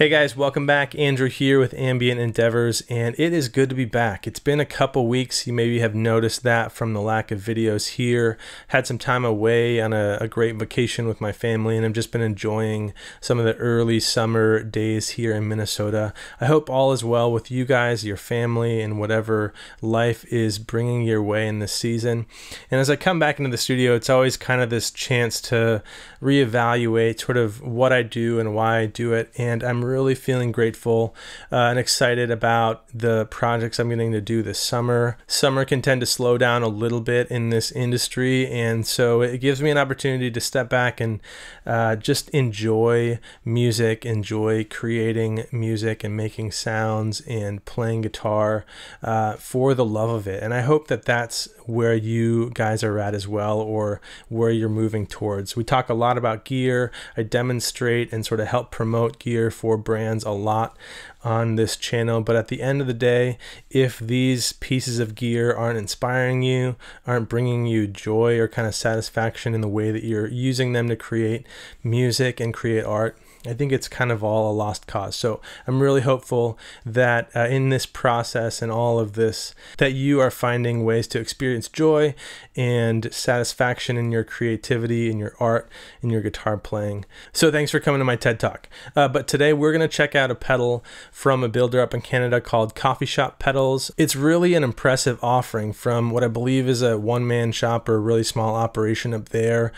Hey guys, welcome back. Andrew here with Ambient Endeavors, and it is good to be back. It's been a couple weeks. You maybe have noticed that from the lack of videos here. Had some time away on a great vacation with my family, and I've just been enjoying some of the early summer days here in Minnesota. I hope all is well with you guys, your family, and whatever life is bringing your way in this season. And as I come back into the studio, it's always kind of this chance to reevaluate sort of what I do and why I do it, and I'm really feeling grateful and excited about the projects I'm getting to do this summer. Summer can tend to slow down a little bit in this industry, and so it gives me an opportunity to step back and just enjoy music, enjoy creating music and making sounds and playing guitar for the love of it. And I hope that that's where you guys are at as well, or where you're moving towards. We talk a lot about gear. I demonstrate and sort of help promote gear for brands a lot on this channel, but at the end of the day, if these pieces of gear aren't inspiring you, aren't bringing you joy or kind of satisfaction in the way that you're using them to create music and create art, I think it's kind of all a lost cause. So I'm really hopeful that in this process and all of this, that you are finding ways to experience joy and satisfaction in your creativity, in your art, in your guitar playing. So thanks for coming to my TED Talk. But today we're going to check out a pedal from a builder up in Canada called Coffee Shop Pedals. It's really an impressive offering from what I believe is a one-man shop or a really small operation up there.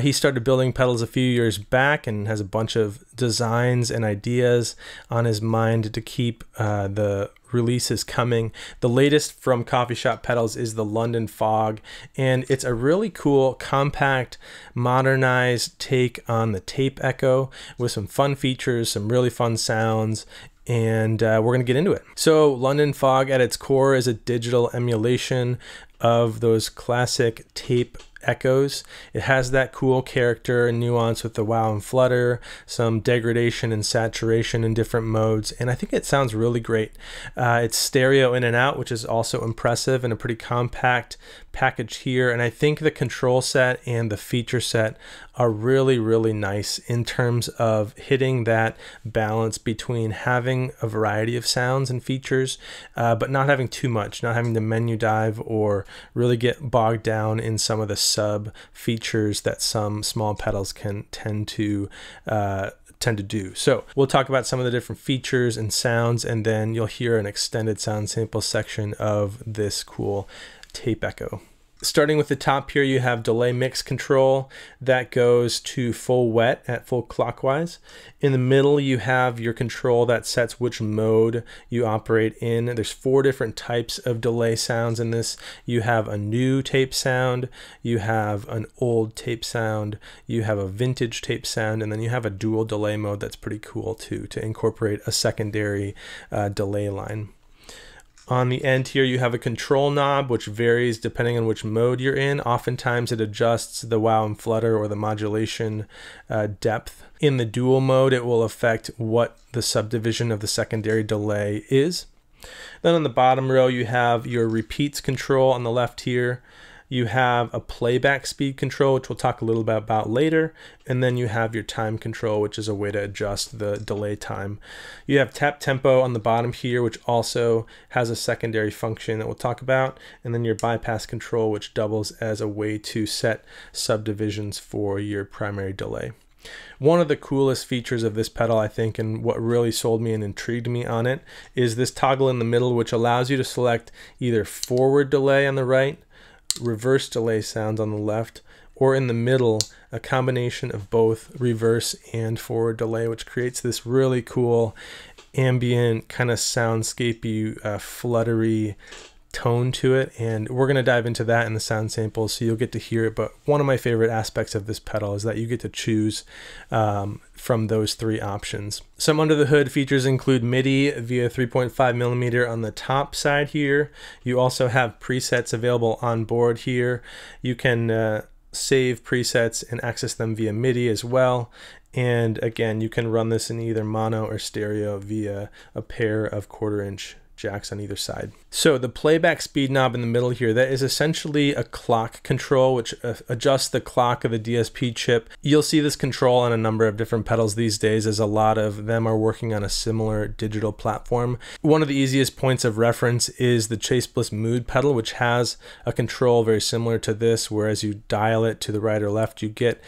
He started building pedals a few years back and has a bunch of designs and ideas on his mind to keep the releases coming. The latest from Coffee Shop Pedals is the London Fog, and it's a really cool, compact, modernized take on the tape echo with some fun features, some really fun sounds, and we're going to get into it. So London Fog at its core is a digital emulation of those classic tape echoes. It has that cool character and nuance with the wow and flutter, some degradation and saturation in different modes, and I think it sounds really great. It's stereo in and out, which is also impressive, and a pretty compact package here, and I think the control set and the feature set are really, really nice in terms of hitting that balance between having a variety of sounds and features, but not having too much, not having to menu dive or really get bogged down in some of the sub features that some small pedals can tend to do. So we'll talk about some of the different features and sounds, and then you'll hear an extended sound sample section of this cool tape echo. Starting with the top here, you have delay mix control that goes to full wet at full clockwise. In the middle, you have your control that sets which mode you operate in. There's 4 different types of delay sounds in this. You have a new tape sound, you have an old tape sound, you have a vintage tape sound, and then you have a dual delay mode that's pretty cool too, to incorporate a secondary delay line. On the end here, you have a control knob, which varies depending on which mode you're in. Oftentimes it adjusts the wow and flutter or the modulation depth. In the dual mode, it will affect what the subdivision of the secondary delay is. Then on the bottom row, you have your repeats control on the left here. You have a playback speed control, which we'll talk a little bit about later. And then you have your time control, which is a way to adjust the delay time. You have tap tempo on the bottom here, which also has a secondary function that we'll talk about. And then your bypass control, which doubles as a way to set subdivisions for your primary delay. One of the coolest features of this pedal, I think, and what really sold me and intrigued me on it, is this toggle in the middle, which allows you to select either forward delay on the right, reverse delay sounds on the left, or in the middle, a combination of both reverse and forward delay, which creates this really cool ambient kind of soundscapey, fluttery tone to it. And we're going to dive into that in the sound samples, so you'll get to hear it. But one of my favorite aspects of this pedal is that you get to choose from those 3 options. Some under the hood features include MIDI via 3.5mm on the top side here. You also have presets available on board here. You can save presets and access them via MIDI as well. And again, you can run this in either mono or stereo via a pair of 1/4-inch jacks on either side. So the playback speed knob in the middle here, that is essentially a clock control, which adjusts the clock of the DSP chip. You'll see this control on a number of different pedals these days, as a lot of them are working on a similar digital platform. One of the easiest points of reference is the Chase Bliss Mood pedal, which has a control very similar to this, where as you dial it to the right or left, you get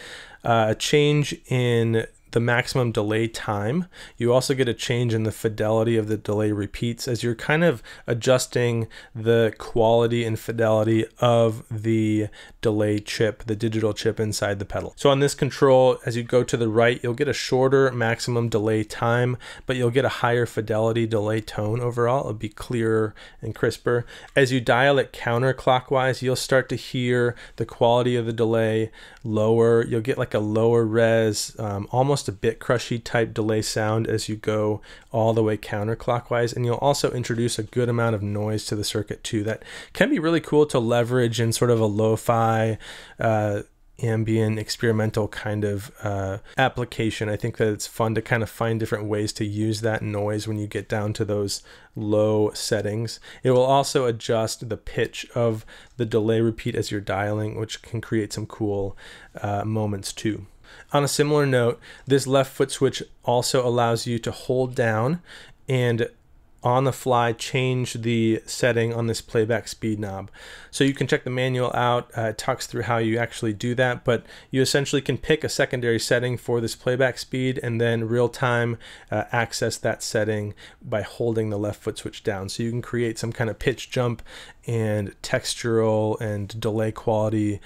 a change in the maximum delay time. You also get a change in the fidelity of the delay repeats, as you're kind of adjusting the quality and fidelity of the delay chip, the digital chip inside the pedal. So on this control, as you go to the right, you'll get a shorter maximum delay time, but you'll get a higher fidelity delay tone overall. It'll be clearer and crisper. As you dial it counterclockwise, you'll start to hear the quality of the delay lower. You'll get like a lower res, almost a bit crushy type delay sound as you go all the way counterclockwise, and you'll also introduce a good amount of noise to the circuit too. That can be really cool to leverage in sort of a lo-fi ambient experimental kind of application. I think that it's fun to kind of find different ways to use that noise when you get down to those low settings. It will also adjust the pitch of the delay repeat as you're dialing, which can create some cool moments too. On a similar note, this left foot switch also allows you to hold down and on the fly change the setting on this playback speed knob. So you can check the manual out. It talks through how you actually do that, but you essentially can pick a secondary setting for this playback speed and then real time access that setting by holding the left foot switch down. So you can create some kind of pitch jump and textural and delay quality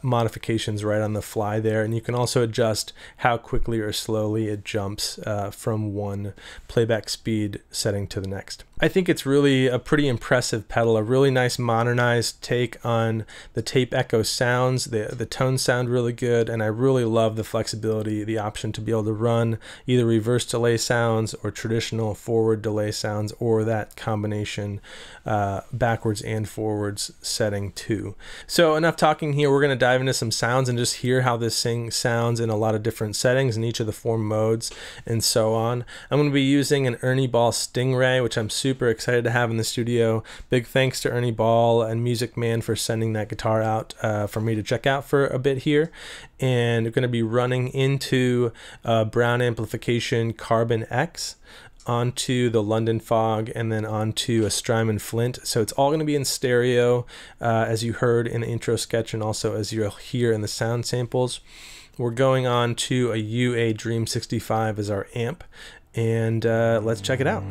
modifications right on the fly there. And you can also adjust how quickly or slowly it jumps from one playback speed setting to the next. I think it's really a pretty impressive pedal, a really nice modernized take on the tape echo sounds. The tones sound really good, and I really love the flexibility, the option to be able to run either reverse delay sounds or traditional forward delay sounds, or that combination backwards and forwards setting too. So enough talking here. We're going to dive into some sounds and just hear how this thing sounds in a lot of different settings in each of the 4 modes and so on. I'm going to be using an Ernie Ball Stingray, which I'm super excited to have in the studio. Big thanks to Ernie Ball and Music Man for sending that guitar out for me to check out for a bit here. And we're going to be running into Brown Amplification Carbon X onto the London Fog and then onto a Strymon Flint. So it's all going to be in stereo, as you heard in the intro sketch and also as you'll hear in the sound samples. We're going on to a UA Dream 65 as our amp, and let's check it out.